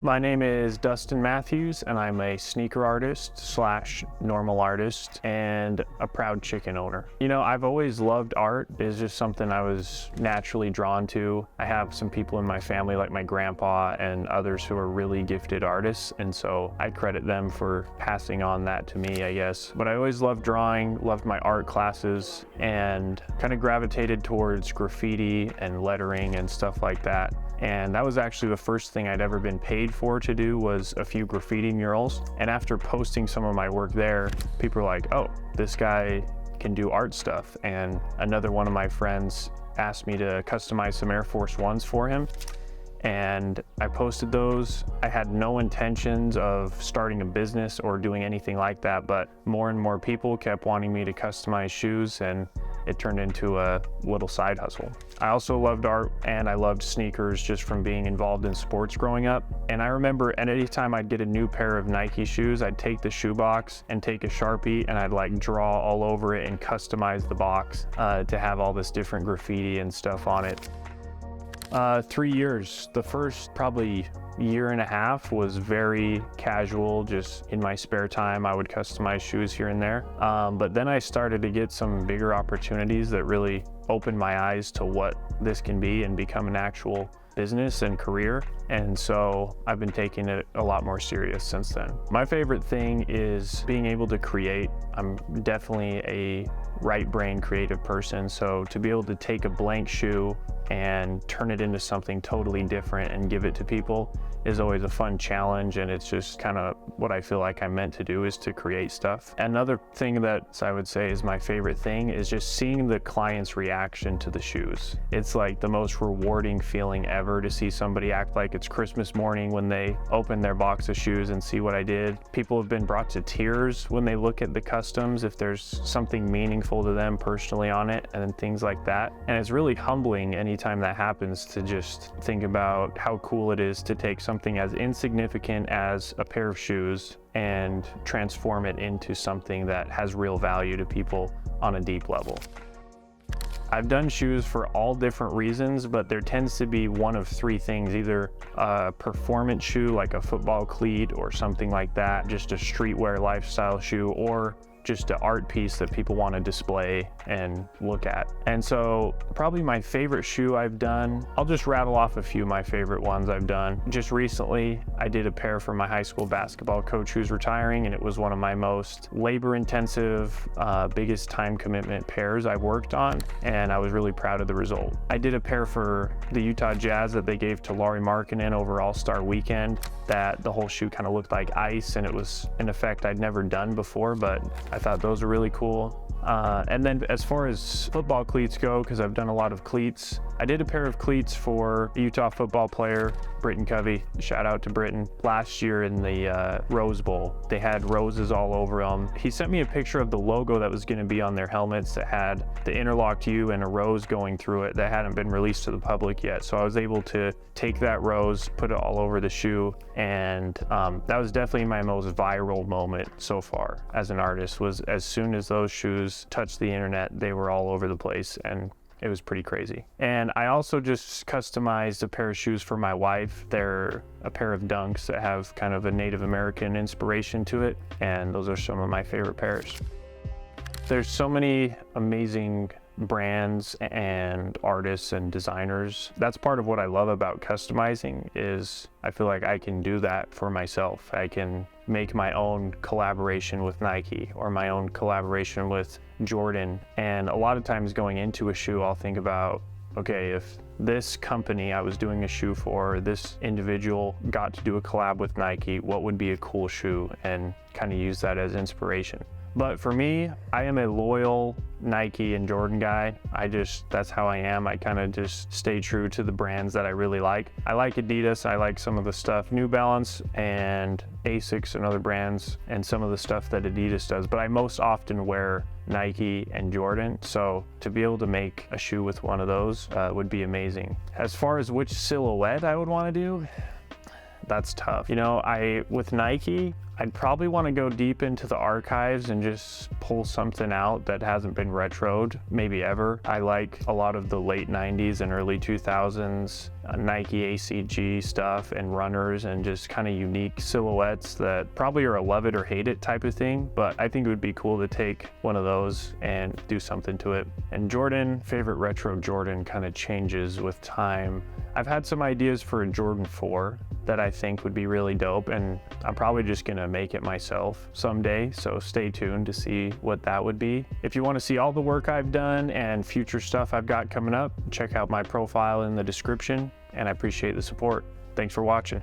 My name is Dustin Matthews, and I'm a sneaker artist slash normal artist and a proud chicken owner. You know, I've always loved art. It's just something I was naturally drawn to. I have some people in my family, like my grandpa and others, who are really gifted artists, and so I credit them for passing on that to me, I guess. But I always loved drawing, loved my art classes, and kind of gravitated towards graffiti and lettering and stuff like that. And that was actually the first thing I'd ever been paid for to do, was a few graffiti murals. And after posting some of my work there, people were like, oh, this guy can do art stuff. And another one of my friends asked me to customize some Air Force Ones for him. And I posted those. I had no intentions of starting a business or doing anything like that, but more and more people kept wanting me to customize shoes, and it turned into a little side hustle. I also loved art, and I loved sneakers just from being involved in sports growing up. And I remember at any time I'd get a new pair of Nike shoes, I'd take the shoe box and take a Sharpie, and I'd like draw all over it and customize the box to have all this different graffiti and stuff on it. 3 years. The first probably year and a half was very casual. Just in my spare time, I would customize shoes here and there. But then I started to get some bigger opportunities that really opened my eyes to what this can be and become an actual business and career. And so I've been taking it a lot more serious since then. My favorite thing is being able to create. I'm definitely a right brain creative person. So to be able to take a blank shoe and turn it into something totally different and give it to people is always a fun challenge, and it's just kind of what I feel like I'm meant to do, is to create stuff. Another thing that I would say is my favorite thing is just seeing the client's reaction to the shoes. It's like the most rewarding feeling ever to see somebody act like it's Christmas morning when they open their box of shoes and see what I did. People have been brought to tears when they look at the customs, if there's something meaningful to them personally on it, and things like that. And it's really humbling anytime that happens, to just think about how cool it is to take something as insignificant as a pair of shoes and transform it into something that has real value to people on a deep level. I've done shoes for all different reasons, but there tends to be one of three things: either a performance shoe like a football cleat or something like that, just a streetwear lifestyle shoe, or just an art piece that people want to display and look at. And so probably my favorite shoe I've done, I'll just rattle off a few of my favorite ones I've done. Just recently, I did a pair for my high school basketball coach who's retiring, and it was one of my most labor-intensive, biggest time commitment pairs I worked on, and I was really proud of the result. I did a pair for the Utah Jazz that they gave to Lauri Markkanen over All-Star Weekend, that the whole shoe kind of looked like ice, and it was an effect I'd never done before, but I thought those were really cool. And then as far as football cleats go, because I've done a lot of cleats, I did a pair of cleats for a Utah football player, Britton Covey. Shout out to Britton. Last year in the Rose Bowl, they had roses all over them. He sent me a picture of the logo that was going to be on their helmets that had the interlocked U and a rose going through it that hadn't been released to the public yet. So I was able to take that rose, put it all over the shoe, and that was definitely my most viral moment so far as an artist. Was as soon as those shoes touched the internet, they were all over the place, and it was pretty crazy. And I also just customized a pair of shoes for my wife. They're a pair of Dunks that have kind of a Native American inspiration to it, and those are some of my favorite pairs. There's so many amazing brands and artists and designers. That's part of what I love about customizing, is I feel like I can do that for myself. I can make my own collaboration with Nike or my own collaboration with Jordan. And a lot of times going into a shoe, I'll think about, okay, if this company I was doing a shoe for, this individual got to do a collab with Nike, what would be a cool shoe, and kind of use that as inspiration. But for me, I am a loyal Nike and Jordan guy. That's how I am. I kind of just stay true to the brands that I really like. I like Adidas. I like some of the stuff, New Balance and Asics and other brands, and some of the stuff that Adidas does. But I most often wear Nike and Jordan. So to be able to make a shoe with one of those would be amazing. As far as which silhouette I would want to do, that's tough. You know, with Nike, I'd probably want to go deep into the archives and just pull something out that hasn't been retroed, maybe ever. I like a lot of the late 90s and early 2000s Nike ACG stuff and runners and just kind of unique silhouettes that probably are a love it or hate it type of thing, but I think it would be cool to take one of those and do something to it. And Jordan, favorite retro Jordan kind of changes with time. I've had some ideas for a Jordan 4 that I think would be really dope, and I'm probably just gonna make it myself someday, so stay tuned to see what that would be. If you want to see all the work I've done and future stuff I've got coming up, check out my profile in the description, and I appreciate the support. Thanks for watching.